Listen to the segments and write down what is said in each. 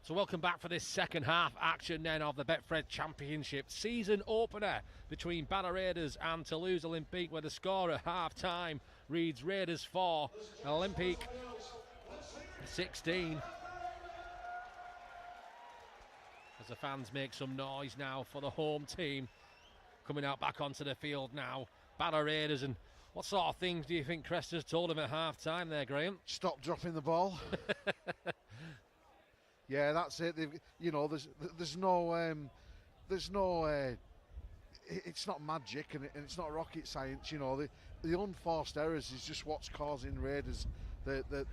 So welcome back for this second half action then of the Betfred Championship season opener between Barrow Raiders and Toulouse Olympique, where the score at half time reads Raiders 4, Olympique 16. As the fans make some noise now for the home team coming out back onto the field now. Barrow Raiders, and what sort of things do you think Crester's told him at half time there, Graham? Stop dropping the ball. Yeah, that's it. There's no, it's not magic and it's not rocket science. You know, the unforced errors is just what's causing Raiders the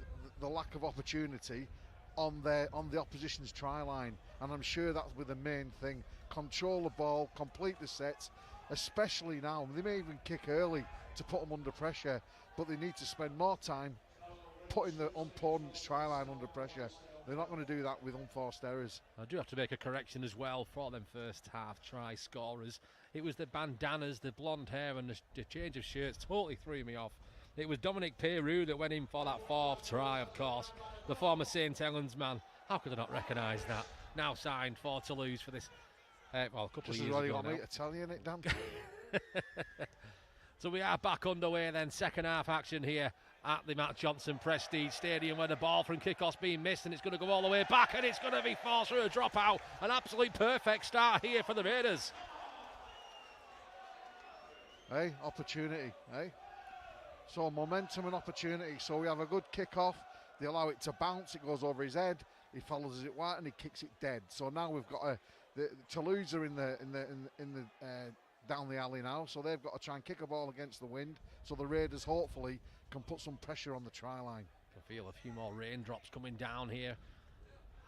lack of opportunity on the opposition's try line, and I'm sure that's with the main thing. Control the ball, complete the sets, especially now. They may even kick early to put them under pressure, but they need to spend more time putting the opponent's try line under pressure. They're not going to do that with unforced errors. I do have to make a correction as well for them first half try scorers. It was the bandanas, the blonde hair and the change of shirts totally threw me off. It was Dominic Peyrou that went in for that fourth try, of course. The former St Helens man. How could I not recognise that? Now signed for Toulouse for this, a couple Just of years as well ago you want now. me to tell you, Nick, Dan. So we are back underway then, second half action here at the Matt Johnson Prestige Stadium, where the ball from kickoff's being missed and it's going to go all the way back and it's going to be forced through a dropout. An absolute perfect start here for the Raiders. Hey, opportunity, hey? So momentum and opportunity. So we have a good kick-off. They allow it to bounce. It goes over his head. He follows it wide and he kicks it dead. So now we've got the Toulouse are in the down the alley now. So they've got to try and kick a ball against the wind. So the Raiders hopefully can put some pressure on the try line. I can feel a few more raindrops coming down here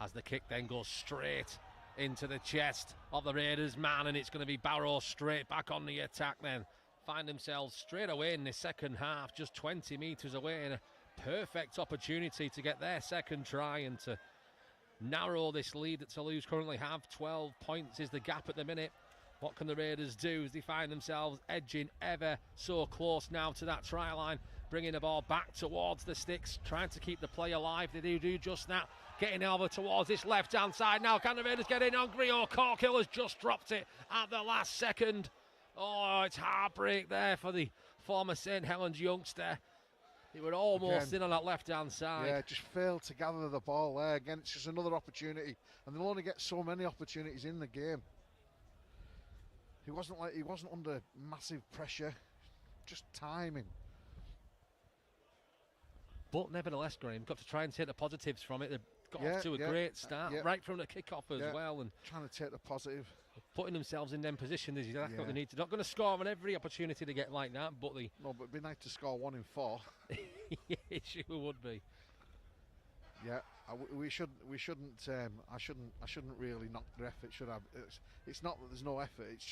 as the kick then goes straight into the chest of the Raiders man, and it's going to be Barrow straight back on the attack then. Find themselves straight away in the second half, just 20 metres away, and a perfect opportunity to get their second try and to narrow this lead that Toulouse currently have. 12 points is the gap at the minute. What can the Raiders do as they find themselves edging ever so close now to that try line, bringing the ball back towards the sticks, trying to keep the play alive. They do just that, getting over towards this left-hand side now. Can the Raiders get in on Griot? Corkill has just dropped it at the last second. Oh, it's heartbreak there for the former St Helens youngster. He were almost in on that left-hand side. Yeah, just failed to gather the ball there. Again, it's just another opportunity, and they'll only get so many opportunities in the game. He wasn't under massive pressure, just timing. But nevertheless, Graham, got to try and take the positives from it. They've got off to a great start right from the kick-off as well, and trying to take the positive. Putting themselves in them positions is exactly what they need to. Not going to score on every opportunity to get like that, but but it'd be nice to score 1 in 4. It sure would be. Yeah, we shouldn't. I shouldn't really knock their effort. Should I? It's not that there's no effort. It's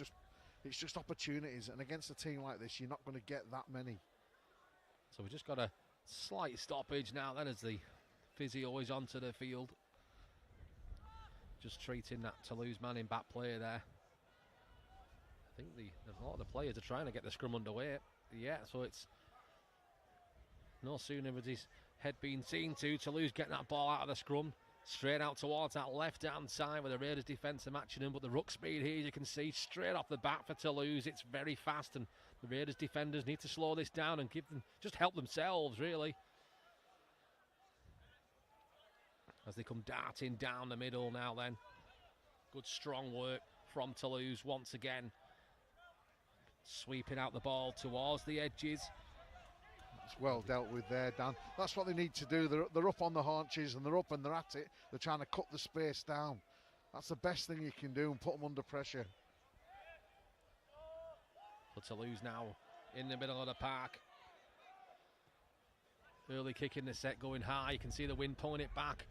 just opportunities, and against a team like this, you're not going to get that many. So we just got a slight stoppage now. Then as the physio is onto the field, just treating that Toulouse man in back play there. I think a lot of the players are trying to get the scrum underway. Yeah, so it's no sooner has his head been seen to Toulouse getting that ball out of the scrum, straight out towards that left-hand side where the Raiders defence are matching him, but the ruck speed here, you can see, straight off the bat for Toulouse. It's very fast, and the Raiders defenders need to slow this down and just help themselves, really. As they come darting down the middle now then. Good strong work from Toulouse once again. Sweeping out the ball towards the edges. It's well dealt with there, Dan. That's what they need to do. They're up on the haunches and they're up and they're at it. They're trying to cut the space down. That's the best thing you can do and put them under pressure. For Toulouse now in the middle of the park. Early kick in the set going high. You can see the wind pulling it back.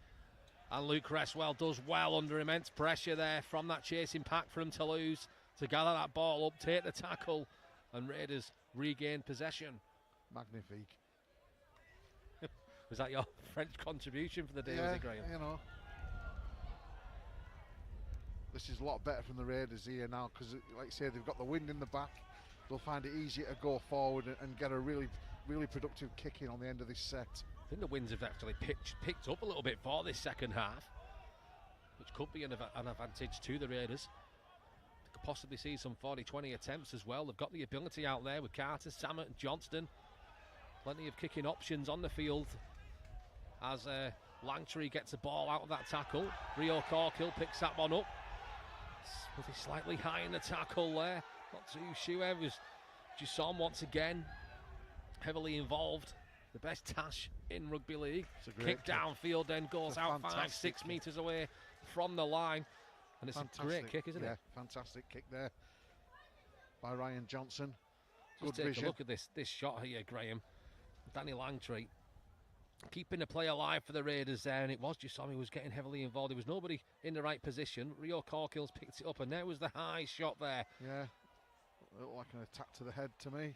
And Luke Cresswell does well under immense pressure there from that chasing pack from Toulouse to gather that ball up, take the tackle, and Raiders regain possession. Magnifique. Was that your French contribution for the day, yeah, was it, Graham? You know. This is a lot better from the Raiders here now because, like I say, they've got the wind in the back. They'll find it easier to go forward and get a really, really productive kick in on the end of this set. I think the winds have actually picked up a little bit for this second half. which could be an advantage to the Raiders. They could possibly see some 40-20 attempts as well. They've got the ability out there with Carter, Samet and Johnston. Plenty of kicking options on the field as Langtree gets the ball out of that tackle. Rio Corkill picks that one up. Was he slightly high in the tackle there? Not too sure. It was Jusson once again heavily involved. The best tash in rugby league. Kick downfield, then goes out 5-6 metres away from the line. And it's a great kick, isn't it? Fantastic kick there by Ryan Johnson. Just take a look at this shot here, Graham. Danny Langtree keeping the play alive for the Raiders there, and it was Jusson who was getting heavily involved. There was nobody in the right position. Rio Corkill's picked it up, and there was the high shot there. Yeah, looked like an attack to the head to me.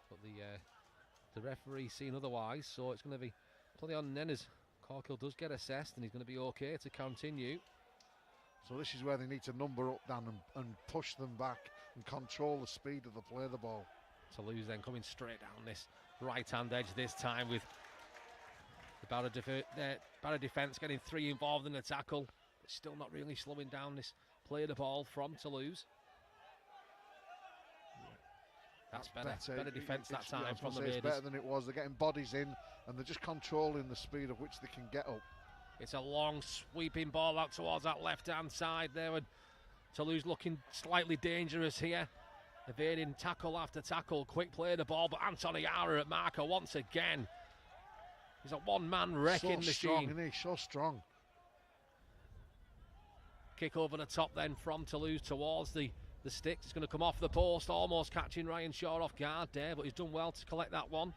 But the referee seen otherwise, so it's going to be play on then as Corkill does get assessed, and he's going to be okay to continue. So this is where they need to number up, Dan, and push them back and control the speed of the play of the ball. Toulouse then coming straight down this right-hand edge this time with the Barrow defence getting 3 involved in the tackle, but still not really slowing down this play of the ball from Toulouse. That's better defence that time from the Raiders. It's better than it was. They're getting bodies in and they're just controlling the speed of which they can get up. It's a long sweeping ball out towards that left-hand side there, and Toulouse looking slightly dangerous here. Evading tackle after tackle, quick play of the ball, but Anthony Yara at marker once again. He's a one-man wrecking machine. Strong, isn't he? So strong. Kick over the top then from Toulouse towards the sticks. It's going to come off the post, almost catching Ryan Shaw off guard there, but he's done well to collect that one.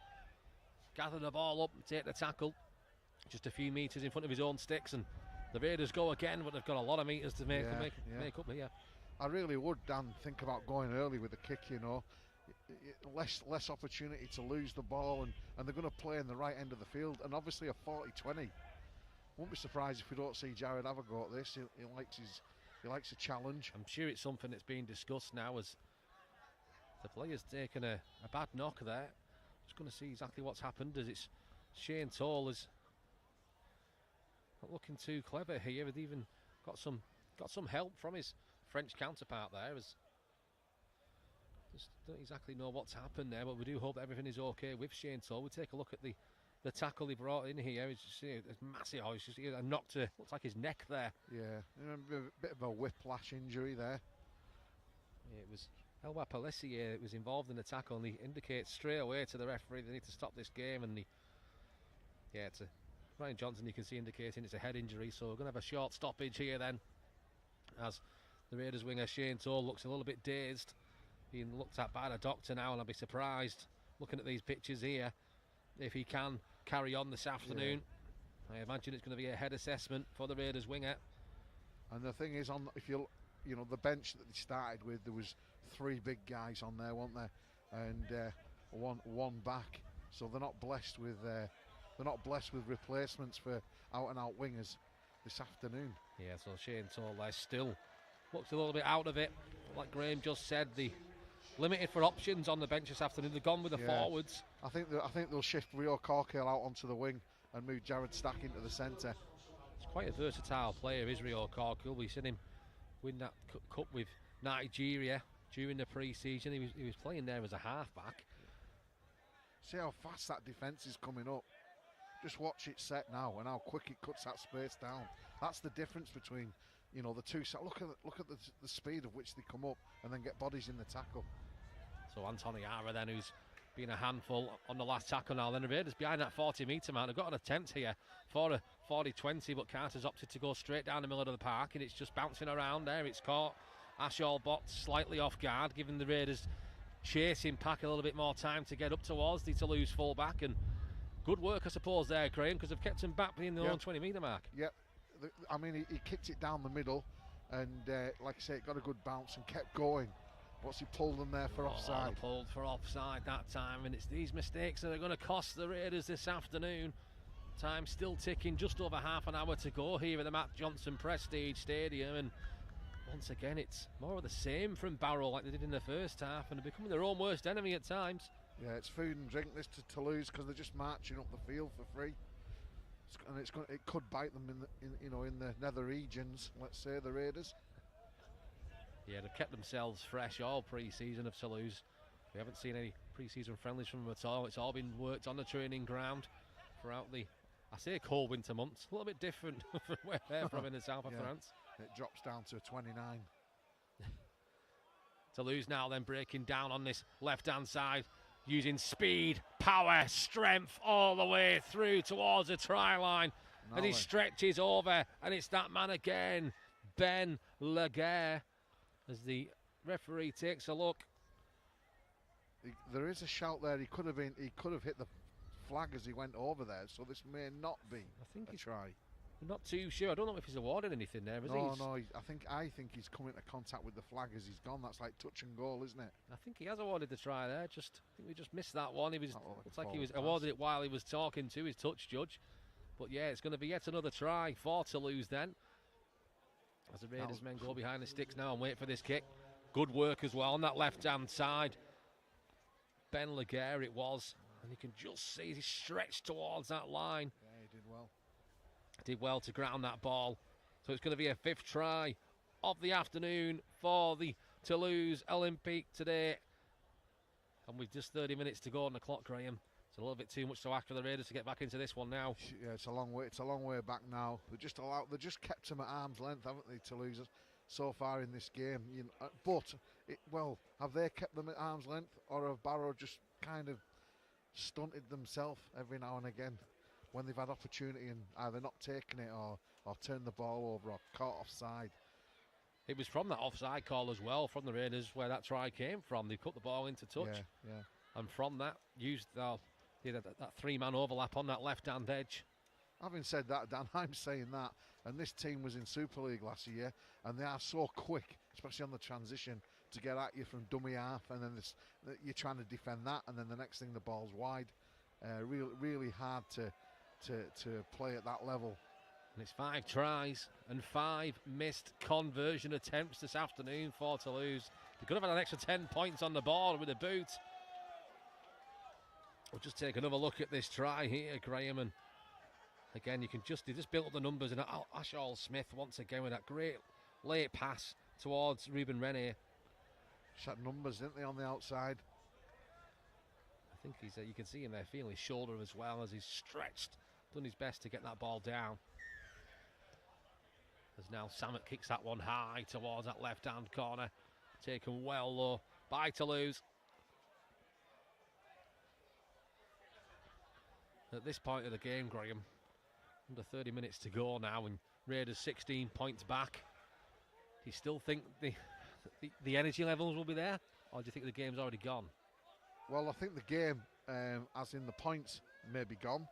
Gather the ball up and take the tackle. Just a few metres in front of his own sticks, and the Raiders go again, but they've got a lot of metres to make up here. I really would, Dan, think about going early with the kick, you know. Less opportunity to lose the ball, and they're going to play in the right end of the field, and obviously a 40-20. Won't be surprised if we don't see Jared have a go at this. He likes a challenge. I'm sure it's something that's being discussed now as the player's taken a bad knock there. Just going to see exactly what's happened as it's Shane Toll is not looking too clever here. He's even got some help from his French counterpart there. As just don't exactly know what's happened there, but we do hope that everything is okay with Shane Toll. We'll take a look at the tackle he brought in here. It's massive. Oh, it's just a knock to, looks like his neck there. Yeah, a bit of a whiplash injury there. Yeah, it was Elba Pelissier that was involved in the tackle, and he indicates straight away to the referee they need to stop this game. And it's Ryan Johnson, you can see indicating it's a head injury, so we're going to have a short stoppage here then, as the Raiders winger Shane Toll looks a little bit dazed, being looked at by the doctor now, and I'll be surprised looking at these pictures here if he can carry on this afternoon. I imagine it's going to be a head assessment for the Raiders winger. And the thing is, if you know the bench that they started with, there was 3 big guys on there, weren't there, and one back. So they're not blessed with replacements for out and out wingers this afternoon. Yeah, so Shane Toll there still looks a little bit out of it. Like Graham just said, the limited for options on the bench this afternoon. They've gone with the forwards. I think they'll shift Rio Corkill out onto the wing and move Jared Stack into the centre. He's quite a versatile player, is Rio Corkill. We've seen him win that cup with Nigeria during the pre-season. He was playing there as a half-back. See how fast that defence is coming up. Just watch it set now and how quick it cuts that space down. That's the difference between, you know, the two. Look at the speed of which they come up and then get bodies in the tackle. So Anthony Yara then, who's been a handful on the last tackle now. Then the Raiders behind that 40-metre mark. They've got an attempt here for a 40-20, but Carter's opted to go straight down the middle of the park, and it's just bouncing around there. It's caught Ashall Bott slightly off guard, giving the Raiders chasing pack a little bit more time to get up towards the Toulouse full-back. And good work, I suppose, there, Graham, because they've kept him back being the own 20-metre mark. Yep. I mean, he kicked it down the middle, and like I say, it got a good bounce and kept going. What's he pulled them there for offside? Pulled for offside that time, and it's these mistakes that are going to cost the Raiders this afternoon. Time still ticking, just over half an hour to go here at the Matt Johnson Prestige Stadium, and once again it's more of the same from Barrow like they did in the first half, and they're becoming their own worst enemy at times. Yeah, it's food and drink this to Toulouse because they're just marching up the field for free. It could bite them in the nether regions. Let's say the Raiders. Yeah, they've kept themselves fresh all pre-season of Toulouse. We haven't seen any pre-season friendlies from them at all. It's all been worked on the training ground throughout the, I say, cold winter months. A little bit different from where they're from in the south of France. It drops down to 29. Toulouse now then breaking down on this left-hand side, using speed, power, strength all the way through towards the try line. And he stretches over, and it's that man again, Ben Leigh, as the referee takes a look. There is a shout there. He could have hit the flag as he went over there, so this may not be a try. I'm not too sure. I don't know if he's awarded anything there, is he? No. I think he's come into contact with the flag as he's gone. That's like touch and goal, isn't it? I think he has awarded the try there. I think we just missed that one. Looks like he was awarded it while he was talking to his touch judge. But yeah, it's going to be yet another try for Toulouse then. As the Raiders men go behind the sticks now and wait for this kick. Good work as well on that left-hand side. Ben Leigh it was. And you can just see he stretched towards that line. Yeah, he did well. Did well to ground that ball. So it's going to be a 5th try of the afternoon for the Toulouse Olympique today. And with just 30 minutes to go on the clock, Graham. It's a little bit too much to ask for the Raiders to get back into this one now. Yeah, it's a long way back now. They just kept him at arm's length, haven't they, Toulouse, so far in this game? Have they kept them at arm's length, or have Barrow just kind of stunted themselves every now and again when they've had opportunity and either not taken it or turned the ball over or caught offside? It was from that offside call as well from the Raiders where that try came from. They put the ball into touch. Yeah. And from that, used that 3-man overlap on that left-hand edge. Having said that, Dan, I'm saying that, and this team was in Super League last year, and they are so quick, especially on the transition, to get at you from dummy half, and then you're trying to defend that, and then the next thing the ball's wide. Really hard to play at that level. And it's 5 tries and 5 missed conversion attempts this afternoon for Toulouse. They could have had an extra 10 points on the board with a boot. We'll just take another look at this try here, Graham, and again, they just built up the numbers, and Ashall Smith once again with that great late pass towards Ruben Rene. Shot numbers, didn't they, on the outside? I think you can see him there feeling his shoulder as well as he's stretched, done his best to get that ball down. As now Samet kicks that one high towards that left-hand corner, taken well low by Toulouse. At this point of the game, Graham, under 30 minutes to go now, and Raiders 16 points back. Do you still think the energy levels will be there, or do you think the game's already gone? Well, I think the game, as in the points, may be gone,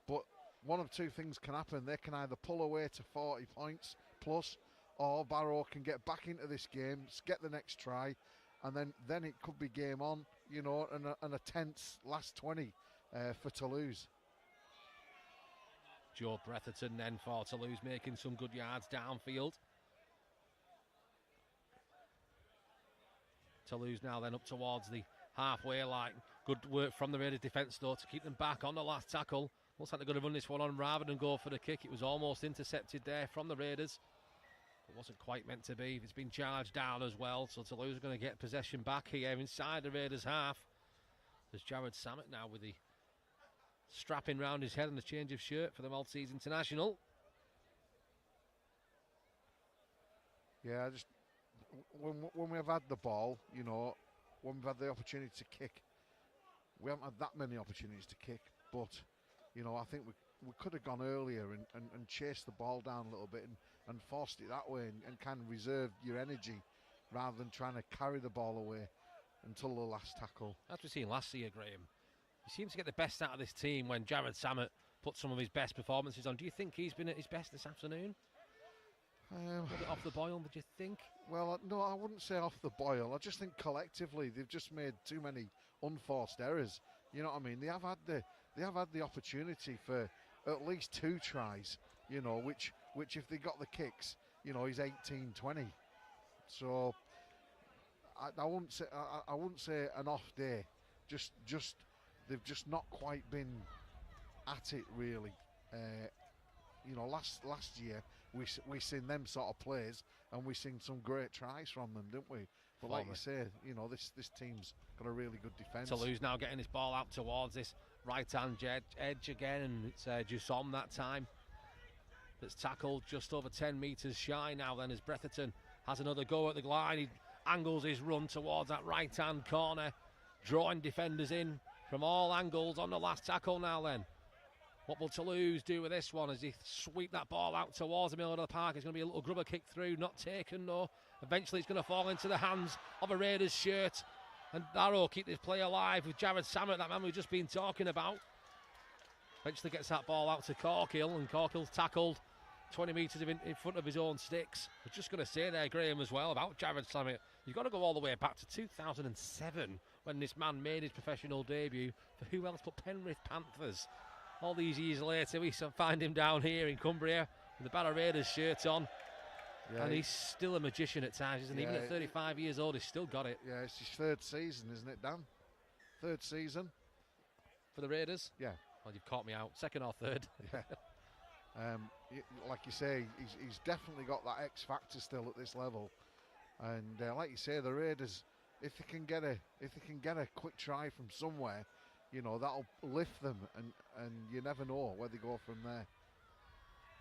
but one of two things can happen. They can either pull away to 40 points plus, or Barrow can get back into this game, get the next try, and then it could be game on, and a tense last 20 for Toulouse. Joe Bretherton then for Toulouse, making some good yards downfield. Toulouse now then up towards the halfway line. Good work from the Raiders defence though to keep them back on the last tackle. Looks like they're going to run this one on rather than go for the kick. It was almost intercepted there from the Raiders. It wasn't quite meant to be. It's been charged down as well, so Toulouse are going to get possession back here inside the Raiders half. There's Jared Samet now with the strapping round his head and the change of shirt for the Maltese international. Yeah, just when we've had the ball, when we've had the opportunity to kick, we haven't had that many opportunities to kick, but I think we could have gone earlier and chased the ball down a little bit and forced it that way and kind of reserved your energy rather than trying to carry the ball away until the last tackle. As we've seen last year, Graham, he seems to get the best out of this team when Jared Samet put some of his best performances on. Do you think he's been at his best this afternoon? A bit off the boil, would you think? Well, no, I wouldn't say off the boil. I just think collectively they've just made too many unforced errors. You know what I mean? They have had the opportunity for at least 2 tries. Which if they got the kicks, he's 18-20. So I wouldn't say an off day. Just they've just not quite been at it really. last year we seen them sort of plays, and we seen some great tries from them, didn't we? But like you say, this team's got a really good defence. Toulouse now getting this ball out towards this right-hand edge again, and it's Jussom that time that's tackled just over 10 metres shy now then, as Bretherton has another go at the line. He angles his run towards that right-hand corner, drawing defenders in from all angles on the last tackle now then. What will Toulouse do with this one as he sweep that ball out towards the middle of the park? It's going to be a little grubber kick through, not taken, no. Eventually it's going to fall into the hands of a Raiders shirt, and Barrow keep this play alive with Jared Sammet, that man we've just been talking about. Eventually gets that ball out to Corkill, and Corkill's tackled 20 metres in front of his own sticks. I was just going to say there, Graham, as well, about Jared Sammet. You've got to go all the way back to 2007 when this man made his professional debut for who else but Penrith Panthers. All these years later, we find him down here in Cumbria with the Barrow Raiders shirt on. Yeah, and he's still a magician at times, isn't he? Even at 35 years old, he's still got it. Yeah, it's his third season, isn't it, Dan? Third season. For the Raiders? Yeah. Well, you've caught me out. Second or third? Yeah. Like you say, he's definitely got that X factor still at this level. And like you say, the Raiders, if they can get a quick try from somewhere, that'll lift them, and you never know where they go from there.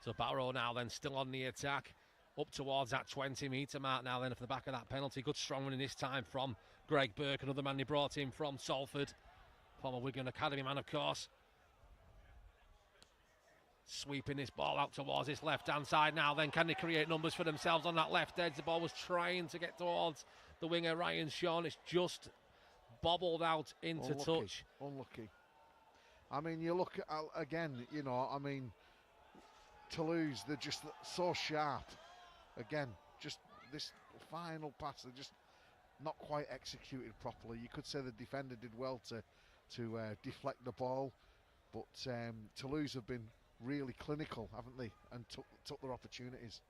So Barrow now then still on the attack, up towards that 20-metre mark now then for the back of that penalty. Good strong running this time from Greg Burke, another man they brought in from Salford, former Wigan Academy man, of course. Sweeping this ball out towards this left-hand side now then. Can they create numbers for themselves on that left edge? The ball was trying to get towards the winger Ryan Shawn. It's just bobbled out into touch. Unlucky. I mean, you look at, again, Toulouse, they're just so sharp. Again, just this final pass, they're just not quite executed properly. You could say the defender did well to deflect the ball, but Toulouse have been really clinical, haven't they, and took their opportunities.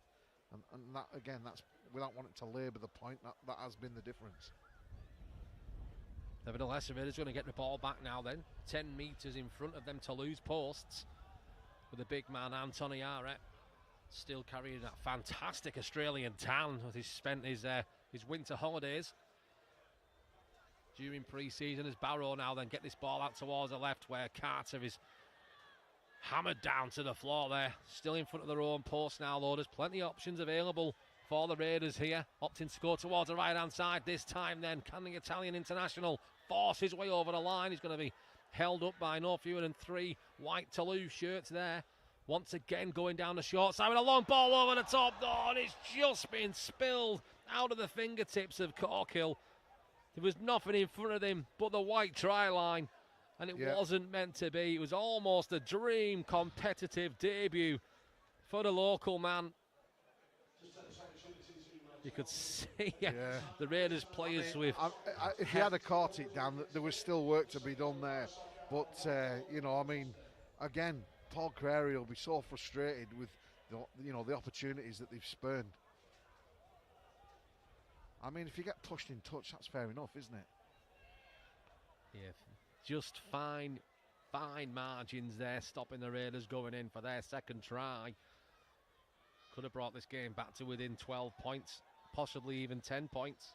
And that, again, that's without wanting to labour the point, that has been the difference. Nevertheless, Raiders going to get the ball back now then. 10 metres in front of them Toulouse posts, with the big man Anthony Arrett still carrying that fantastic Australian tan as he's spent his winter holidays during pre-season. As Barrow now then get this ball out towards the left, where Carter is hammered down to the floor there. Still in front of their own post now, though. There's plenty of options available for the Raiders here. Opting to go towards the right-hand side this time then. Can the Italian international force his way over the line? He's going to be held up by no fewer than 3 white Toulouse shirts there. Once again going down the short side with a long ball over the top. Oh, and it's just been spilled out of the fingertips of Corkill. There was nothing in front of him but the white try line, and it wasn't meant to be. It was almost a dream competitive debut for the local man. You could see the Raiders players if he had caught it down, there was still work to be done there. But, again, Paul Crary will be so frustrated with the opportunities that they've spurned. I mean, if you get pushed in touch, that's fair enough, isn't it? Yeah, just fine margins there, stopping the Raiders going in for their second try. Could have brought this game back to within 12 points, possibly even 10 points.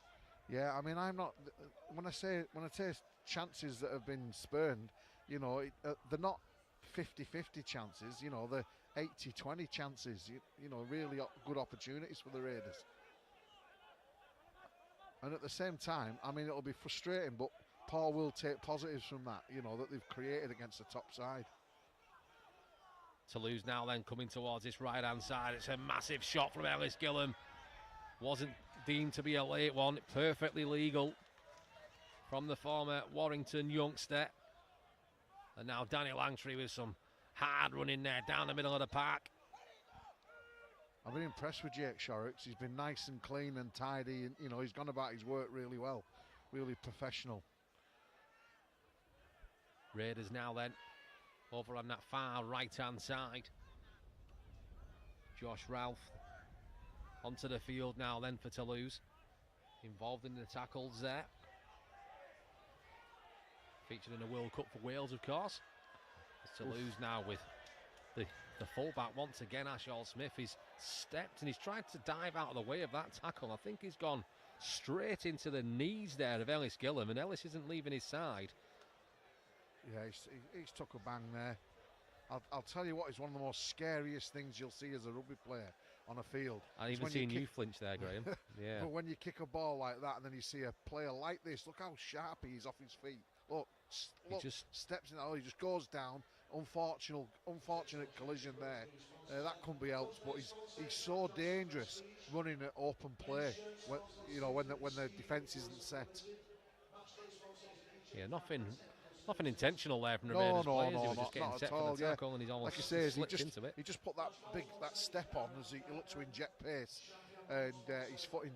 Yeah, I mean, I'm not. When I say chances that have been spurned, they're not 50-50 chances. They're 80-20 chances. Really good opportunities for the Raiders. And at the same time, I mean, it'll be frustrating, but Paul will take positives from that, that they've created against the top side. Toulouse now then coming towards this right-hand side. It's a massive shot from Ellis Gillam. Wasn't deemed to be a late one. Perfectly legal from the former Warrington youngster. And now Danny Langtry with some hard running there down the middle of the park. I've been impressed with Jake Shorrocks. He's been nice and clean and tidy, and he's gone about his work really well, really professional. Raiders now then over on that far right-hand side. Josh Ralph onto the field now then for Toulouse, involved in the tackles there. Featured in the World Cup for Wales, of course. It's Toulouse now with The fullback once again, Ashall Smith, he's stepped and he's tried to dive out of the way of that tackle. I think he's gone straight into the knees there of Ellis Gillum, and Ellis isn't leaving his side. Yeah, he's took a bang there. I'll tell you what is one of the most scariest things you'll see as a rugby player on a field. I even seen you flinch there, Graham. Yeah. But when you kick a ball like that and then you see a player like this, look how sharp he is off his feet. Look, he just steps in. Oh, he just goes down. Unfortunate collision there. That couldn't be helped, but he's so dangerous running at open play. When the defence isn't set. Yeah, nothing intentional there from the Raiders players. He was just getting set for the tackle, and he's almost slipped into it. He just put that step on as he looked to inject pace, and his footing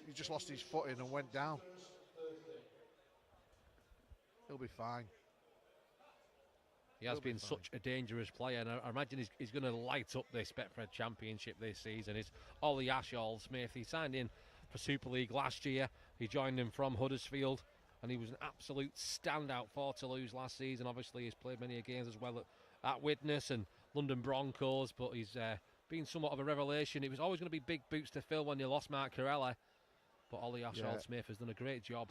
he just lost his footing and went down. He'll be fine. He has been such a dangerous player, and I imagine he's going to light up this Betfred Championship this season. Is Ollie Ashall Smith. He signed in for Super League last year. He joined him from Huddersfield, and he was an absolute standout for Toulouse last season. Obviously, he's played many games as well at Widnes and London Broncos, but he's been somewhat of a revelation. It was always going to be big boots to fill when you lost Mark Corella, but Ollie Ashall Smith has done a great job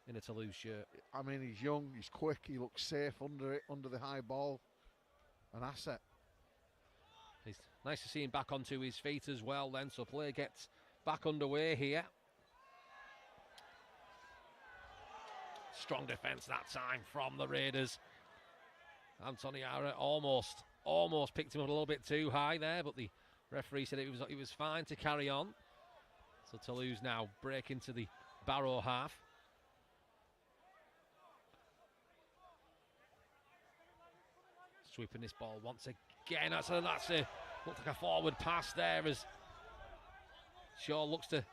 in a Toulouse shirt. I mean, he's young, he's quick, he looks safe under the high ball. An asset. It's nice to see him back onto his feet as well then, so play gets back underway here. Strong defence that time from the Raiders. Anthony Ara almost picked him up a little bit too high there, but the referee said it was fine to carry on. So Toulouse now break into the Barrow half. Sweeping this ball once again. That's a looks like a forward pass there as Shaw looks to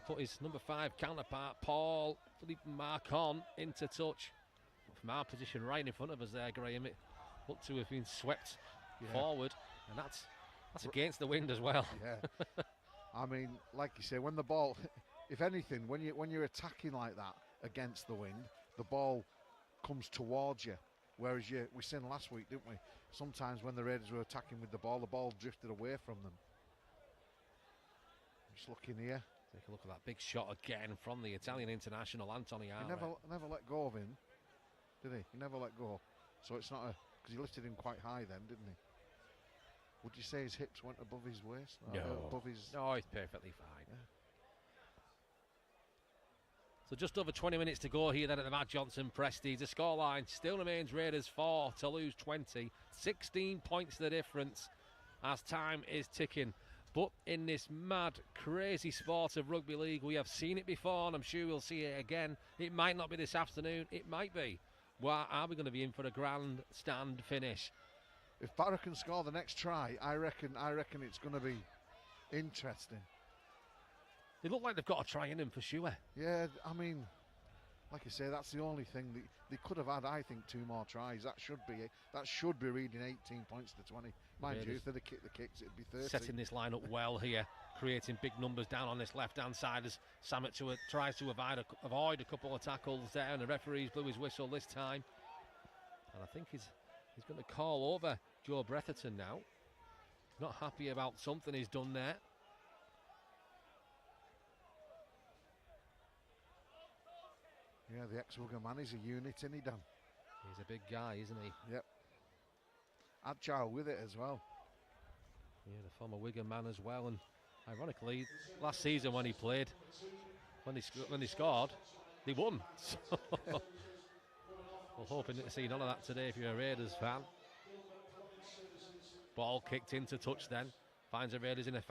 put his number 5 counterpart Paul Philippe Marcon into touch. From our position right in front of us there, Graham, it looked to have been swept forward, and that's against the wind as well. Yeah. I mean, like you say, when the ball, if anything, when you're attacking like that against the wind, the ball comes towards you. Whereas we seen last week, didn't we? Sometimes when the Raiders were attacking with the ball drifted away from them. Just looking here. Take a look at that big shot again from the Italian international, Anthony Ara. He never let go of him, did he? He never let go. So it's not because he lifted him quite high then, didn't he? Would you say his hips went above his waist? No. Above his... No, he's perfectly fine. Yeah. So just over 20 minutes to go here then at the Matt Johnson Prestige. The scoreline still remains Raiders 4, Toulouse 20. 16 points the difference as time is ticking. But in this mad, crazy sport of rugby league, we have seen it before, and I'm sure we'll see it again. It might not be this afternoon, it might be. Well, are we going to be in for a grandstand finish? If Barrow can score the next try, I reckon it's going to be interesting. They look like they've got a try in them for sure. Yeah, I mean, like I say, that's the only thing they could have had. I think 2 more tries. That should be reading 18 points to 20. Mind you, if they'd have kicked the kicks, it'd be 30. Setting this line up well here, creating big numbers down on this left-hand side as Samet tries to avoid a couple of tackles there, and the referee's blew his whistle this time. And I think he's going to call over Joe Bretherton now. Not happy about something he's done there. Yeah, the ex-Wigan man is a unit, isn't he, Dan? He's a big guy, isn't he? Yep. Agile with it as well. Yeah, the former Wigan man as well. And ironically, last season when he played, when he scored, they won. So we're hoping to see none of that today if you're a Raiders fan. Ball kicked into touch then. Finds the Raiders in a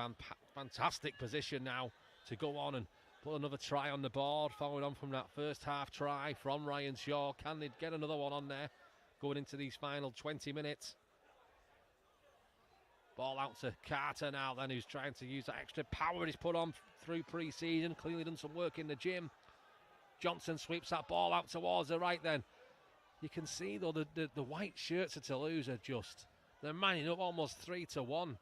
fantastic position now to go on and put another try on the board, following on from that first half try from Ryan Shaw. Can they get another one on there going into these final 20 minutes? Ball out to Carter now then, who's trying to use that extra power he's put on through pre-season. Clearly done some work in the gym. Johnson sweeps that ball out towards the right then. You can see though the white shirts of Toulouse are they're manning up almost 3-1.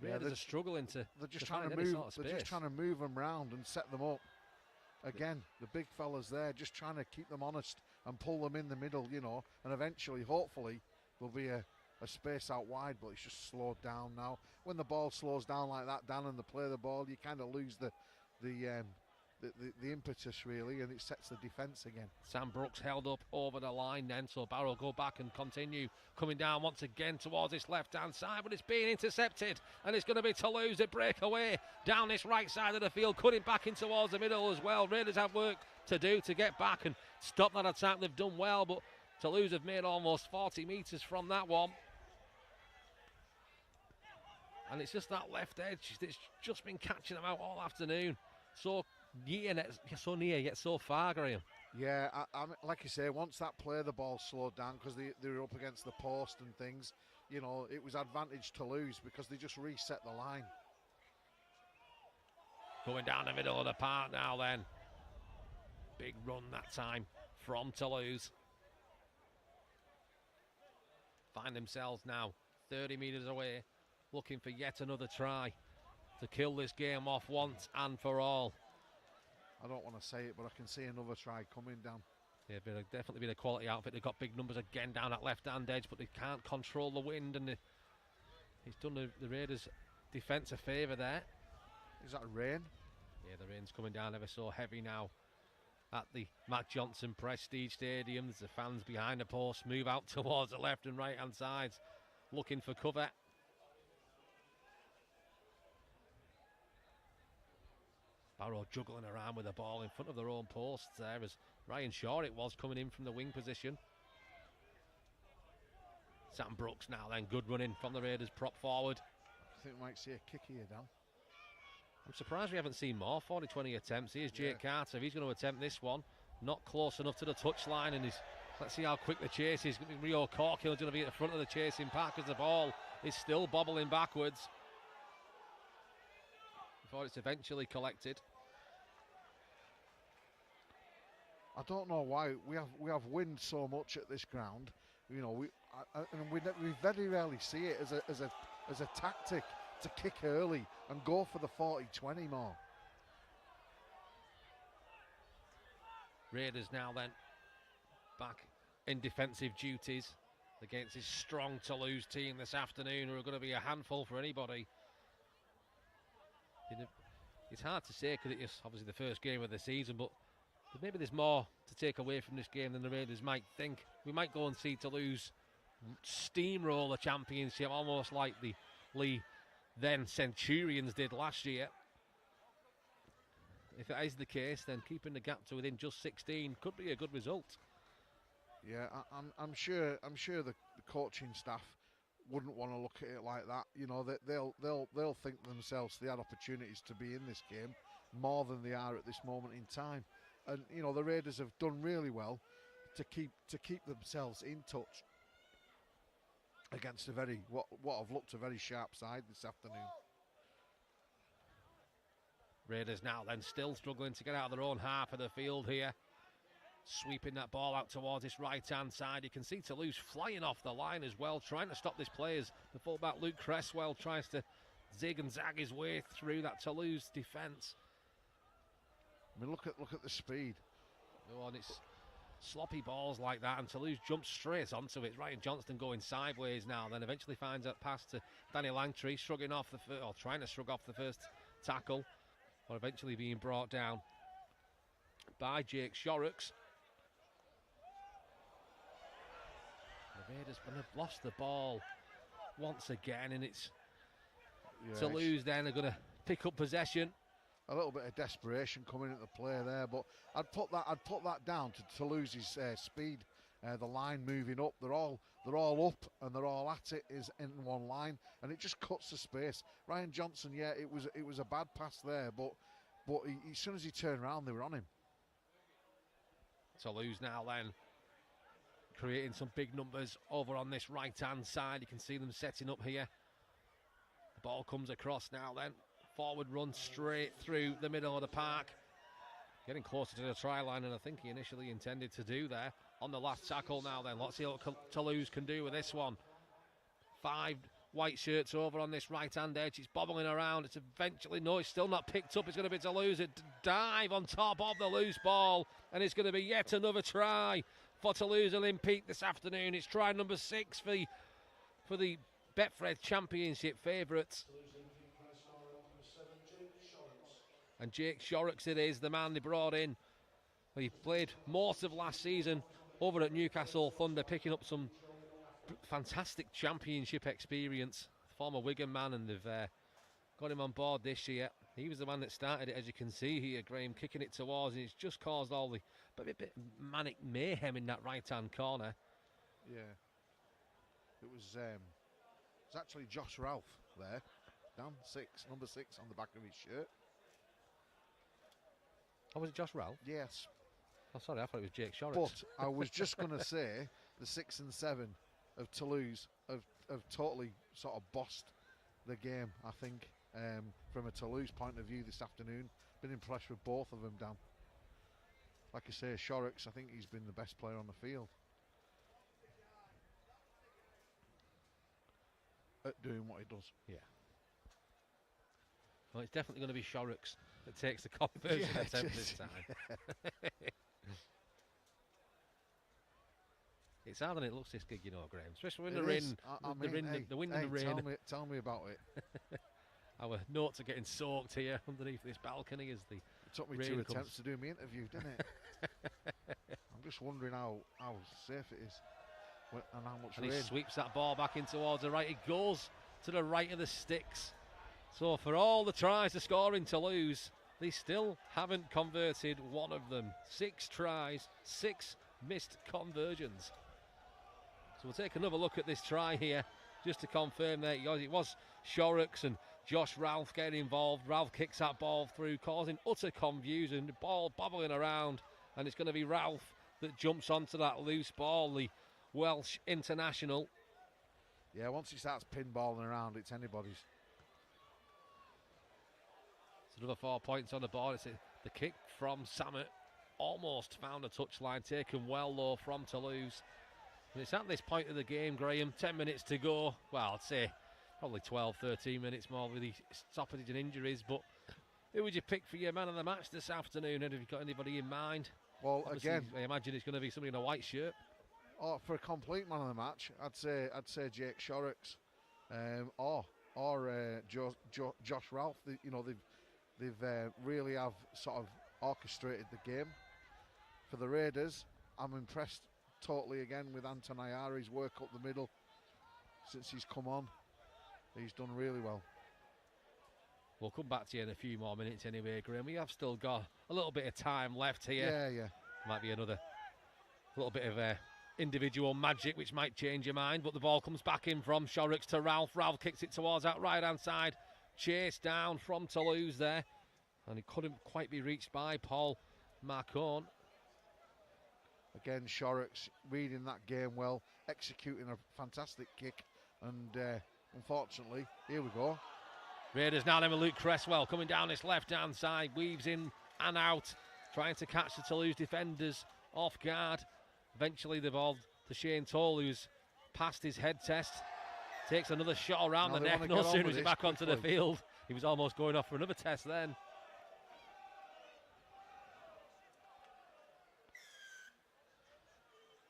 Yeah, they're struggling to. They're just trying to move. They're just trying to move them round and set them up. Again, the big fellas there, just trying to keep them honest and pull them in the middle, and eventually, hopefully, there'll be a of space out wide, but it's just slowed down now. When the ball slows down like that, Dan, and they play the ball, you kind of lose the impetus really, and it sets the defence again. Sam Brooks held up over the line then, so Barrow go back and continue coming down once again towards this left-hand side, but it's being intercepted, and it's going to be Toulouse that break away down this right side of the field, cutting back in towards the middle as well. Raiders have work to do to get back and stop that attack. They've done well, but Toulouse have made almost 40 metres from that one. And it's just that left edge that's just been catching them out all afternoon. So near yet so far, Graham. Yeah, I like you say, once that play, the ball slowed down because they were up against the post and things. You know, it was advantage to lose because they just reset the line. Going down the middle of the park now then. Big run that time from Toulouse. Find themselves now 30 metres away, looking for yet another try to kill this game off once and for all. I don't want to say it, but I can see another try coming down. Yeah, definitely been a quality outfit. They've got big numbers again down that left-hand edge, but they can't control the wind, and he's done the Raiders' defence a favour there. Is that rain? Yeah, the rain's coming down ever so heavy now at the Matt Johnson Prestige Stadium. There's the fans behind the post move out towards the left and right-hand sides, looking for cover. Barrow juggling around with the ball in front of their own posts there as Ryan Shaw it was coming in from the wing position. Sam Brooks now then, good running from the Raiders prop forward. I think we might see a kick here, Dan. I'm surprised we haven't seen more 40-20 attempts. Here's Jake Carter, he's going to attempt this one. Not close enough to the touchline, and let's see how quick the chase is. Rio Corkill's going to be at the front of the chasing pack as the ball is still bobbling backwards before it's eventually collected. I don't know why we have wind so much at this ground. You know, we very rarely see it as a tactic to kick early and go for the 40-20 more. Raiders now then back in defensive duties against this strong Toulouse team this afternoon, who are going to be a handful for anybody. It's hard to say because it is obviously the first game of the season, but maybe there's more to take away from this game than the Raiders might think. We might go and see Toulouse steamroll the championship, almost like the Leigh then Centurions did last year. If it is the case, then keeping the gap to within just 16 could be a good result. Yeah, I'm sure the coaching staff wouldn't want to look at it like that. You know, they'll think to themselves they had opportunities to be in this game more than they are at this moment in time. And you know, the Raiders have done really well to keep themselves in touch against what have looked a very sharp side this afternoon. Raiders now then still struggling to get out of their own half of the field here. Sweeping that ball out towards this right-hand side. You can see Toulouse flying off the line as well, trying to stop this play as the fullback Luke Cresswell tries to zig and zag his way through that Toulouse defence. I mean, look at the speed. Oh, and it's sloppy balls like that, and Toulouse jumps straight onto it. Ryan Johnston going sideways now, then eventually finds that pass to Danny Langtree, shrugging off trying to shrug off the first tackle, or eventually being brought down by Jake Shorrocks. The Raiders have lost the ball once again, and it's Toulouse then are going to pick up possession. A little bit of desperation coming into play there, but I'd put that down to Toulouse's speed. The line moving up, they're all up and they're all at it is in one line, and it just cuts the space. Ryan Johnson, it was a bad pass there, but as soon as he turned around, they were on him. Toulouse now then creating some big numbers over on this right-hand side. You can see them setting up here. The ball comes across now then. Forward run straight through the middle of the park. Getting closer to the try line than I think he initially intended to do there. On the last tackle now then. Let's see what Toulouse can do with this one. 5 white shirts over on this right-hand edge. It's bobbling around. It's eventually, no, it's still not picked up. It's going to be Toulouse. A dive on top of the loose ball. And it's going to be yet another try for Toulouse Olympique this afternoon. It's try number 6 for for the Betfred Championship favourites. And Jake Shorrocks it is, the man they brought in. He played most of last season over at Newcastle Thunder, picking up some fantastic championship experience. Former Wigan man, and they've got him on board this year. He was the man that started it, as you can see here, Graham, kicking it towards, and it's just caused all the bit manic mayhem in that right-hand corner. Yeah. It was actually Josh Ralph there, down number 6 on the back of his shirt. Oh, was it Josh Ralph? Yes. Oh, sorry, I thought it was Jake Shorrocks. But I was just going to say the 6 and 7 of Toulouse have totally sort of bossed the game, I think, from a Toulouse point of view this afternoon. Been impressed with both of them, Dan. Like I say, Shorrocks, I think he's been the best player on the field at doing what he does. Yeah. Well, it's definitely going to be Shorrocks that takes the conversion attempt this time. It's harder than it looks, this gig, you know, Graham. Especially when the wind and the rain. Tell me about it. Our notes are getting soaked here underneath this balcony as the It took me 2 attempts to do my interview, didn't it? I'm just wondering how safe it is and how much rain. He sweeps that ball back in towards the right. It goes to the right of the sticks. So for all the tries to score in Toulouse, they still haven't converted one of them. 6 tries, 6 missed conversions. So we'll take another look at this try here, just to confirm that it was Shorrocks and Josh Ralph getting involved. Ralph kicks that ball through, causing utter confusion. The ball bobbling around, and it's going to be Ralph that jumps onto that loose ball, the Welsh international. Yeah, once he starts pinballing around, it's anybody's. It's another 4 points on the board. It's the kick from Samet. Almost found a touchline, taken well low from Toulouse. And it's at this point of the game, Graham, 10 minutes to go. Well, I'd say probably 12, 13 minutes more with the stoppage and injuries. But who would you pick for your man of the match this afternoon? And have you got anybody in mind? Well, obviously, again, I imagine it's going to be somebody in a white shirt. Oh, for a complete man of the match, I'd say Jake Shorrocks, or Josh Ralph. They've really have sort of orchestrated the game. For the Raiders, I'm impressed totally again with Anton Ayari's work up the middle since he's come on. He's done really well. We'll come back to you in a few more minutes anyway, Graham. We have still got a little bit of time left here. Yeah. Might be another little bit of individual magic which might change your mind, but the ball comes back in from Shorrocks to Ralph. Ralph kicks it towards that right-hand side. Chase down from Toulouse there, and it couldn't quite be reached by Paul Marcon. Again, Shorrocks reading that game well, executing a fantastic kick, and unfortunately, here we go. Raiders now then with Luke Cresswell coming down this left-hand side, weaves in and out, trying to catch the Toulouse defenders off guard. Eventually the ball to Shane Toll, who's passed his head test, takes another shot around the neck. No sooner is he back onto the field, he was almost going off for another test then.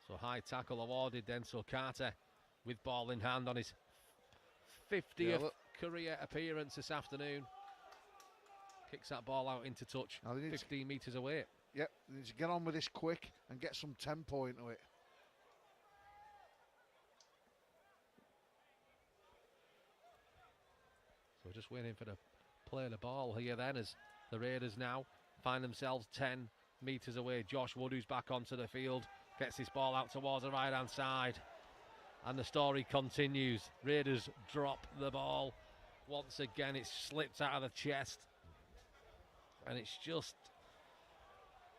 So high tackle awarded then, so Carter with ball in hand on his 50th career appearance this afternoon. Kicks that ball out into touch, 15 metres away. Yep, they need to get on with this quick and get some tempo into it. So just waiting for the play of the ball here then, as the Raiders now find themselves 10 metres away. Josh Wood, who's back onto the field, gets this ball out towards the right-hand side. And the story continues. Raiders drop the ball. Once again, it slips out of the chest. And it's just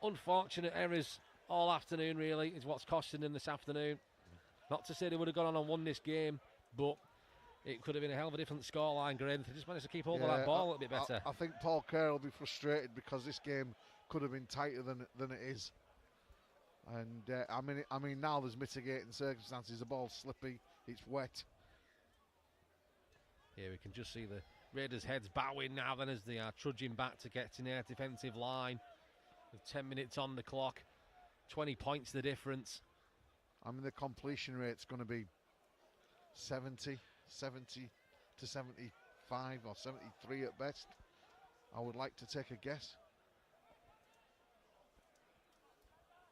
unfortunate errors all afternoon, really, is what's costing them this afternoon. Not to say they would have gone on and won this game, but it could have been a hell of a different scoreline, Graham. They just managed to keep hold of that ball a little bit better. I think Paul Kerr will be frustrated because this game could have been tighter than it is. And I mean, now there's mitigating circumstances. The ball's slippy, it's wet. Yeah, we can just see the Raiders' heads bowing now then as they are trudging back to get in their defensive line. With 10 minutes on the clock, 20 points the difference. I mean, the completion rate's going to be 70 to 75 or 73 at best. I would like to take a guess.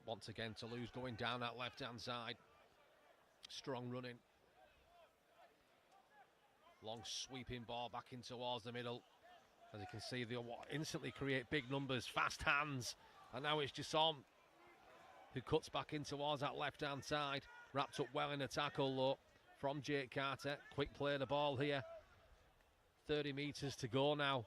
Once again, Toulouse going down that left-hand side. Strong running. Long sweeping ball back in towards the middle. As you can see, they'll instantly create big numbers, fast hands. And now it's Jasson who cuts back in towards that left-hand side. Wrapped up well in the tackle, though, from Jake Carter. Quick play of the ball here. 30 metres to go now.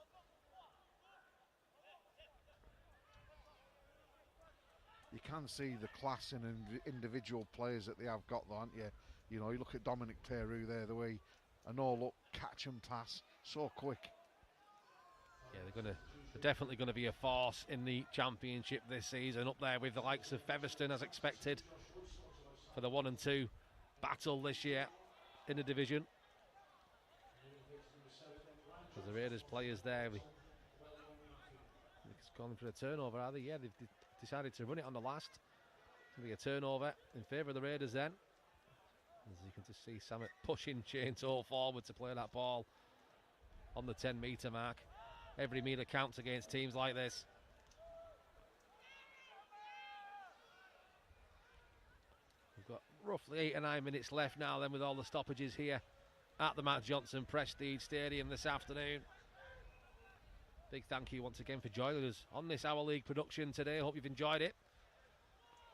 You can see the class in individual players that they have got, though, aren't you? You know, you look at Dominic Peru there, the way a no-look catch and pass, so quick. Yeah, they're definitely going to be a force in the championship this season, up there with the likes of Featherstone as expected for the 1 and 2 battle this year in the division. Because the Raiders players there, it's gone for a turnover, are they? Yeah, they've decided to run it on the last. It's going to be a turnover in favour of the Raiders then. As you can just see Samet pushing Chainsaw forward to play that ball on the 10-metre mark. Every metre counts against teams like this. We've got roughly 8 or 9 minutes left now then, with all the stoppages here at the Matt Johnson Prestige Stadium this afternoon. Big thank you once again for joining us on this Our League production today. Hope you've enjoyed it.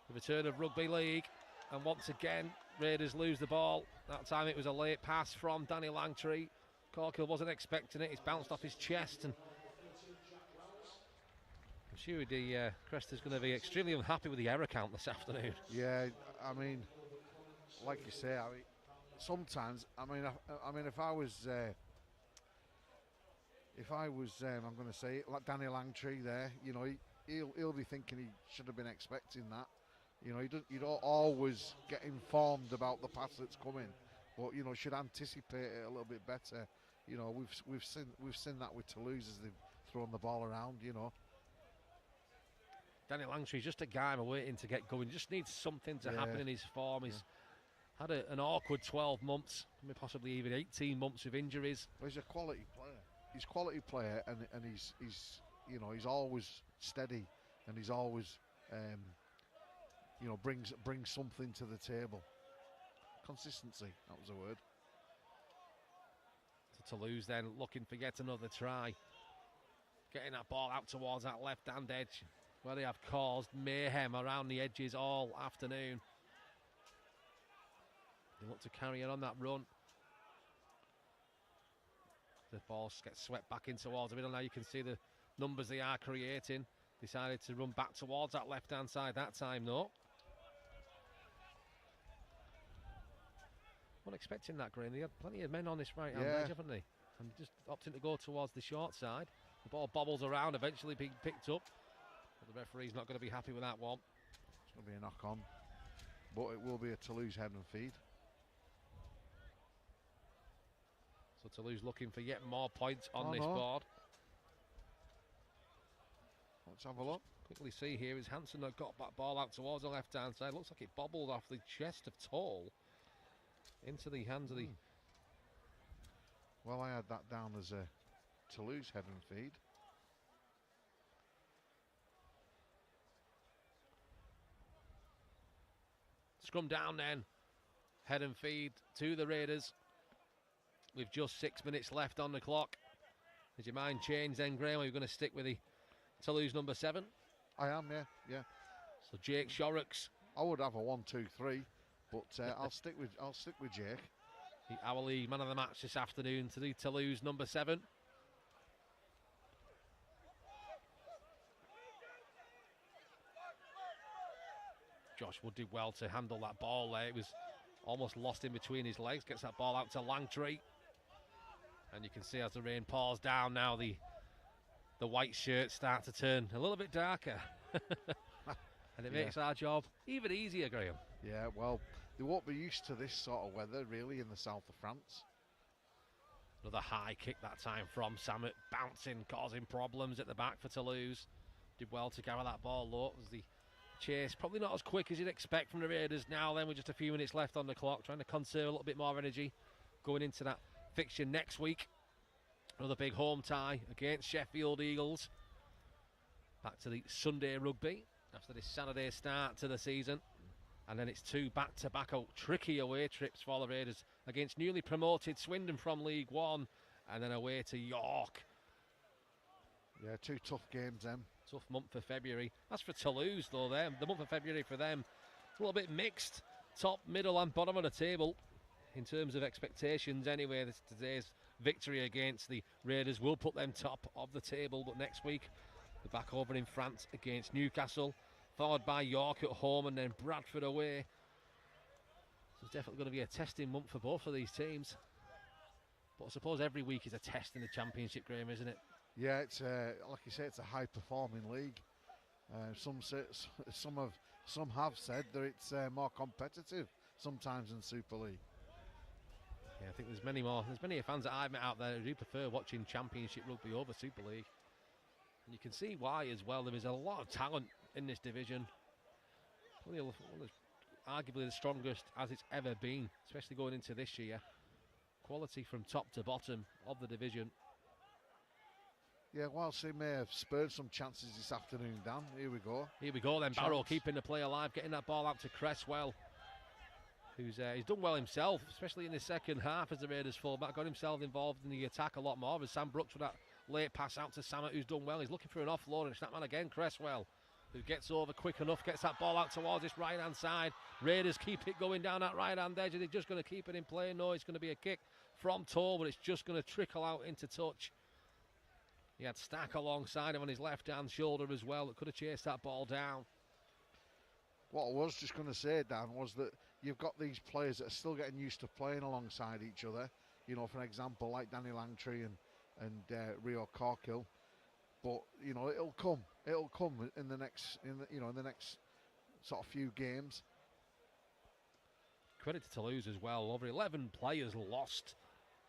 The return of Rugby League, and once again Raiders lose the ball. That time it was a late pass from Danny Langtree. Corkill wasn't expecting it. It's bounced off his chest, and I'm sure the Crester's going to be extremely unhappy with the error count this afternoon. Yeah, I mean, like you say, I mean, sometimes, I mean, if I was, I'm going to say it, like Danny Langtree there, you know, he'll be thinking he should have been expecting that. You know, you don't always get informed about the pass that's coming, but you know, should anticipate it a little bit better. You know, we've seen that with Toulouse as they've thrown the ball around. You know, Danny Langtree's just a guy I'm waiting to get going. Just needs something to happen in his form. He's had an awkward 12 months, maybe possibly even 18 months with injuries. Well, he's a quality player. He's a quality player, and he's you know, he's always steady, and he's always you know, brings something to the table. Consistency, that was a word. To Toulouse then, looking for yet another try. Getting that ball out towards that left-hand edge, where they have caused mayhem around the edges all afternoon. They look to carry on that run. The ball gets swept back in towards the middle. Now you can see the numbers they are creating. Decided to run back towards that left-hand side that time, though. Wasn't expecting that, Graham. They had plenty of men on this right-hand edge, haven't they? And just opting to go towards the short side. The ball bobbles around, eventually being picked up. But the referee's not going to be happy with that one. It's going to be a knock-on, but it will be a Toulouse head and feed. So Toulouse looking for yet more points on this board. Let's have a look. Quickly see here is Hansen that got that ball out towards the left-hand side. Looks like it bobbled off the chest of Toll into the hands of the... Well, I had that down as a Toulouse head and feed. Scrum down then. Head and feed to the Raiders with just 6 minutes left on the clock. Has your mind changed then, Graham? Are you going to stick with the Toulouse number 7? I am, yeah. So Jake Shorrocks. I would have a 1-2-3, but I'll stick with Jake. The Our League man of the match this afternoon to the Toulouse number 7. Josh Wood did well to handle that ball there. It was almost lost in between his legs. Gets that ball out to Langtree. And you can see as the rain pours down now, the white shirts start to turn a little bit darker. And it makes our job even easier, Graham. Yeah, well, they won't be used to this sort of weather, really, in the south of France. Another high kick that time from Samet, bouncing, causing problems at the back for Toulouse. Did well to gather that ball low. It was the chase, probably not as quick as you'd expect from the Raiders now then, with just a few minutes left on the clock, trying to conserve a little bit more energy going into that fixture next week. Another big home tie against Sheffield Eagles. Back to the Sunday rugby after this Saturday start to the season. And then it's 2 back-to-back tricky away trips for the Raiders against newly promoted Swindon from League One, and then away to York. Yeah, 2 tough games then. Tough month for February. That's for Toulouse though. The month of February for them, it's a little bit mixed. Top, middle and bottom of the table in terms of expectations anyway. Today's victory against the Raiders will put them top of the table, but next week they're back over in France against Newcastle, followed by York at home and then Bradford away. So it's definitely going to be a testing month for both of these teams. But I suppose every week is a test in the Championship, Graham, isn't it? Yeah, it's like you say, it's a high-performing league. Some have said that it's more competitive sometimes than Super League. Yeah, I think there's many fans that I've met out there who do prefer watching Championship rugby over Super League. And you can see why as well. There is a lot of talent in this division. Arguably the strongest as it's ever been, especially going into this year. Quality from top to bottom of the division. Yeah, whilst they may have spurred some chances this afternoon, Dan, here we go. Here we go then, Barrow keeping the play alive, getting that ball out to Cresswell, who's he's done well himself, especially in the second half as the Raiders fullback. Got himself involved in the attack a lot more, as Sam Brooks with that late pass out to Samet, who's done well. He's looking for an offload, and it's that man again, Cresswell, who gets over quick enough, gets that ball out towards this right-hand side. Raiders keep it going down that right-hand edge. Are they just going to keep it in play? No, it's going to be a kick from Toll, but it's just going to trickle out into touch. He had Stack alongside him on his left-hand shoulder as well that could have chased that ball down. What I was just going to say, Dan, was that you've got these players that are still getting used to playing alongside each other. You know, for example, like Danny Langtree and Rio Corkill. But you know, it'll come in the next sort of few games. Credit to Toulouse as well. Over 11 players lost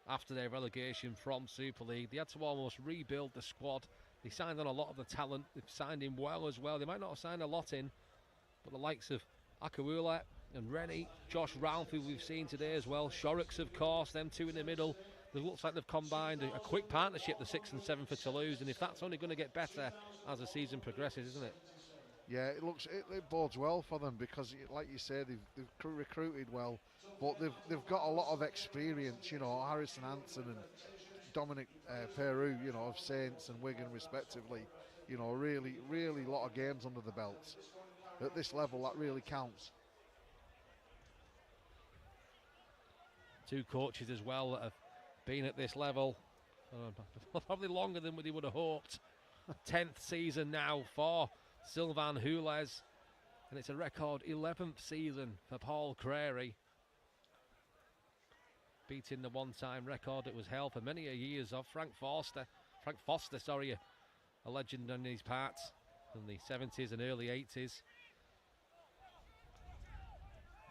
after their relegation from Super League. They had to almost rebuild the squad. They signed on a lot of the talent. They've signed in well as well. They might not have signed a lot in, but the likes of Akawula and Rennie, Josh Ralph, who we've seen today as well, Shorrocks, of course, them two in the middle. It looks like they've combined a quick partnership, the 6 and 7 for Toulouse, and if that's only going to get better as the season progresses, isn't it? Yeah, it bodes well for them because, like you say, they've recruited well, but they've got a lot of experience. You know, Harrison Hansen and Dominic Peru, you know, of Saints and Wigan respectively. You know, really a lot of games under the belts. At this level, that really counts. Two coaches as well that have been at this level probably longer than we would have hoped. 10th season now for Sylvain Hules, and it's a record 11th season for Paul Crary, beating the one-time record that was held for many years of Frank Foster, a legend in these parts from the 70s and early 80s.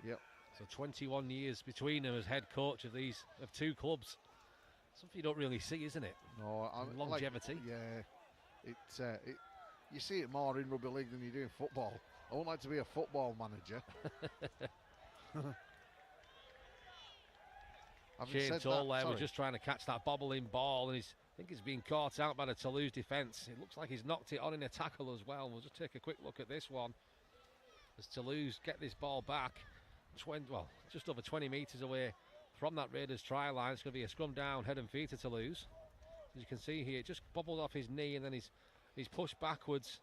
Yep. So 21 years between them as head coach of two clubs. Something you don't really see, isn't it? No, longevity. You see it more in rugby league than you do in football. I wouldn't like to be a football manager. Shane Toll there was just trying to catch that bobbling ball, and I think he's being caught out by the Toulouse defence. It looks like he's knocked it on in a tackle as well. We'll just take a quick look at this one as Toulouse get this ball back just over 20 metres away from that Raiders try line. It's going to be a scrum down, head and feet to Toulouse. As you can see here, it just bobbled off his knee and then he's pushed backwards.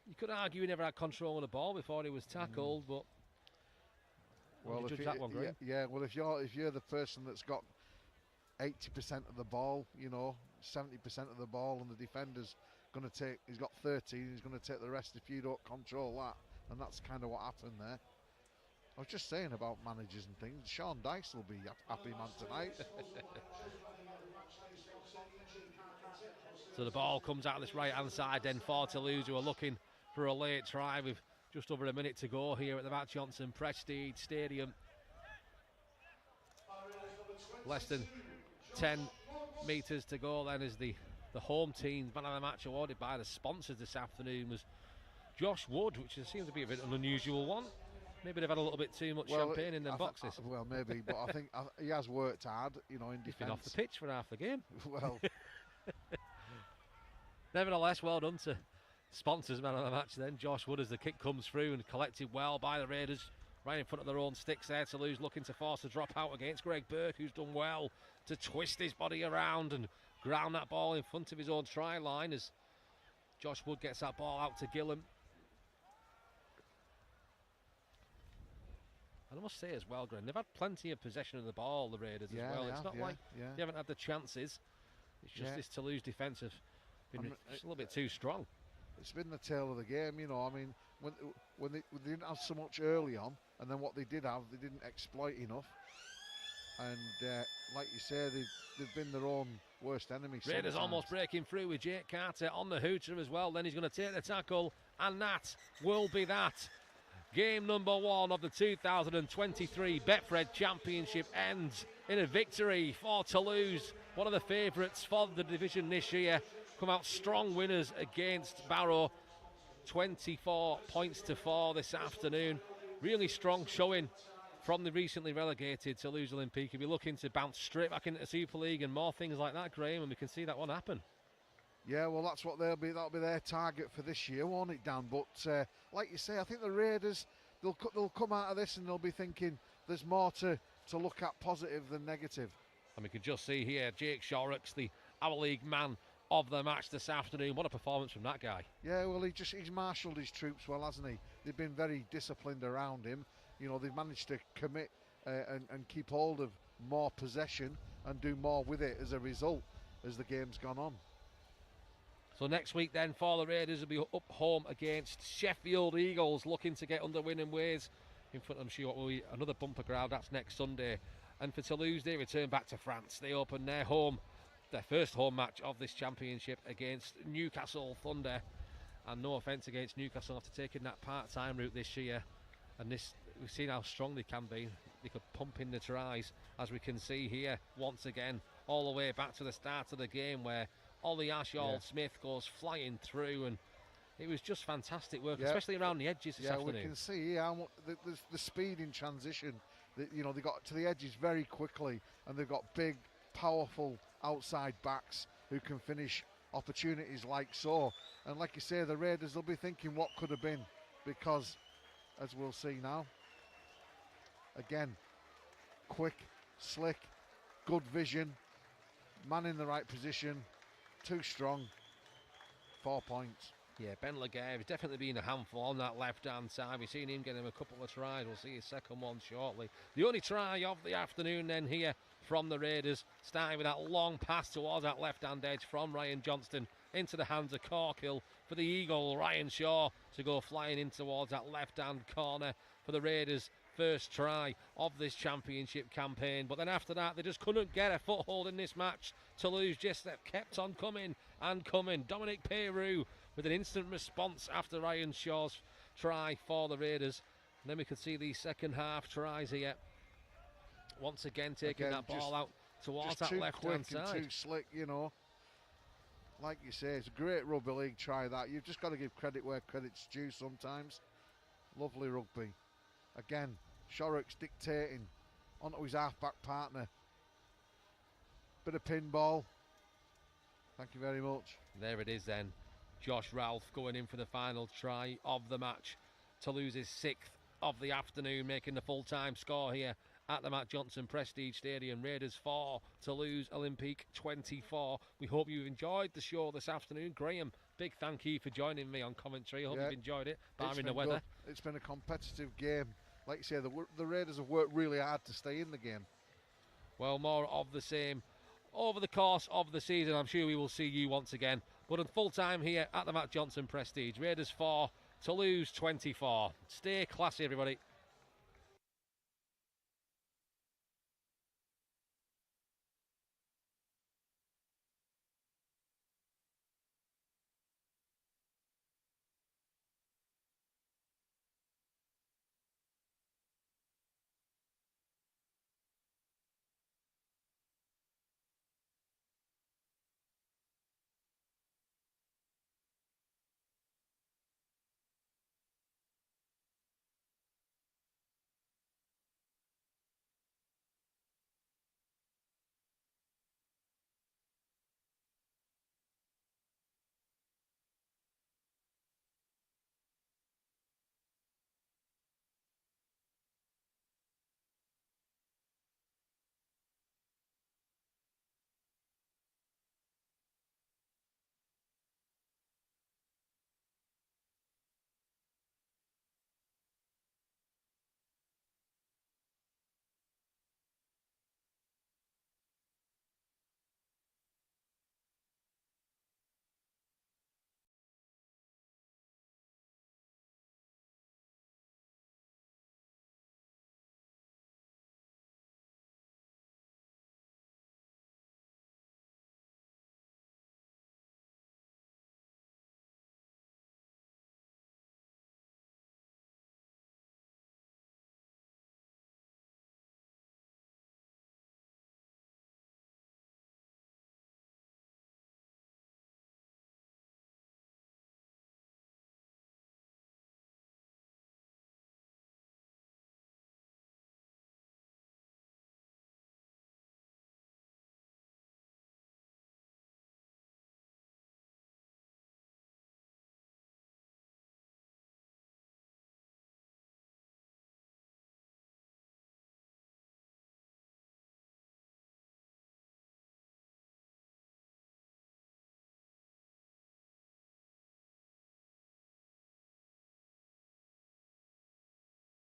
You could argue he never had control of the ball before he was tackled, but well, if you're the person that's got 80% of the ball, you know, 70% of the ball, and the defender's he's got 13, he's going to take the rest if you don't control that, and that's kind of what happened there. I was just saying about managers and things. Sean Dice will be a happy man tonight. So the ball comes out of this right-hand side then for Toulouse, who are looking for a late try with just over a minute to go here at the Matt Johnson Prestige Stadium. Less than 10 metres to go then as the home team's man of the match awarded by the sponsors this afternoon was Josh Wood, which seems to be a bit of an unusual one. Maybe they've had a little bit too much champagne in them boxes. Well, maybe, but I think he has worked hard, in defence. He's been off the pitch for half the game. Well, nevertheless, well done to sponsors man of the match then. Josh Wood, as the kick comes through and collected well by the Raiders, right in front of their own sticks there. Toulouse looking to force a drop out against Greg Burke, who's done well to twist his body around and ground that ball in front of his own try line as Josh Wood gets that ball out to Gillam. And I must say as well, Graham, they've had plenty of possession of the ball, the Raiders, as well. It's not like they haven't had the chances. It's just this Toulouse defence have been just a little bit too strong. It's been the tail of the game, I mean, when they didn't have so much early on, and then what they did have, they didn't exploit enough. And like you say, they've been their own worst enemy. Raiders almost breaking through with Jake Carter on the hooter as well. Then he's going to take the tackle, and that will be that. Game number 1 of the 2023 Betfred Championship ends in a victory for Toulouse, one of the favourites for the division this year. Come out strong winners against Barrow, 24 points to 4 this afternoon. Really strong showing from the recently relegated Toulouse Olympique. If you're looking to bounce straight back into the Super League and more things like that, Graham, and we can see that one happen. Yeah, well, that's what that'll be their target for this year, won't it, Dan? But like you say, I think the Raiders, they'll come out of this and they'll be thinking there's more to look at positive than negative. And we can just see here Jake Shorrocks, the Our League man of the match this afternoon. What a performance from that guy. Yeah, well, he's marshalled his troops well, hasn't he? They've been very disciplined around him. They've managed to commit and keep hold of more possession and do more with it as a result as the game's gone on. So next week then for the Raiders will be up home against Sheffield Eagles, looking to get under winning ways in front of them. Sure, what will be another bumper crowd. That's next Sunday. And for Toulouse, they return back to France. They open their first home match of this championship against Newcastle Thunder. And no offence against Newcastle after taking that part-time route this year. And we've seen how strong they can be. They could pump in the tries, as we can see here once again, all the way back to the start of the game where Ollie Ashall-Smith goes flying through, and it was just fantastic work, especially around the edges this afternoon. We can see how the speed in transition. They got to the edges very quickly, and they've got big, powerful outside backs who can finish opportunities like so. And like you say, the Raiders, they'll be thinking what could have been, because, as we'll see now, again, quick, slick, good vision, man in the right position, too strong, 4 points. Yeah, Ben Laguerre has definitely been a handful on that left-hand side. We've seen him get him a couple of tries. We'll see his second one shortly. The only try of the afternoon then here from the Raiders, starting with that long pass towards that left-hand edge from Ryan Johnston into the hands of Corkill for the Eagle, Ryan Shaw, to go flying in towards that left-hand corner for the Raiders' first try of this championship campaign. But then after that, they just couldn't get a foothold in this match. Toulouse just kept on coming and coming. Dominic Peyrou with an instant response after Ryan Shaw's try for the Raiders. And then we could see the second half tries here. Once again taking that ball out towards that left-hand side. Too slick, Like you say, it's a great rugby league try that. You've just got to give credit where credit's due sometimes. Lovely rugby. Again, Shorrocks dictating onto his half-back partner. Bit of pinball. Thank you very much. There it is then. Josh Ralph going in for the final try of the match. Toulouse's 6th of the afternoon, making the full-time score here at the Matt Johnson Prestige Stadium. Raiders 4, Toulouse Olympique 24. We hope you've enjoyed the show this afternoon. Graham, big thank you for joining me on commentary. I hope you've enjoyed it, barring the weather. Good. It's been a competitive game. Like you say, the Raiders have worked really hard to stay in the game. Well, more of the same over the course of the season. I'm sure we will see you once again. But in full time here at the Matt Johnson Prestige. Raiders 4, Toulouse 24. Stay classy, everybody.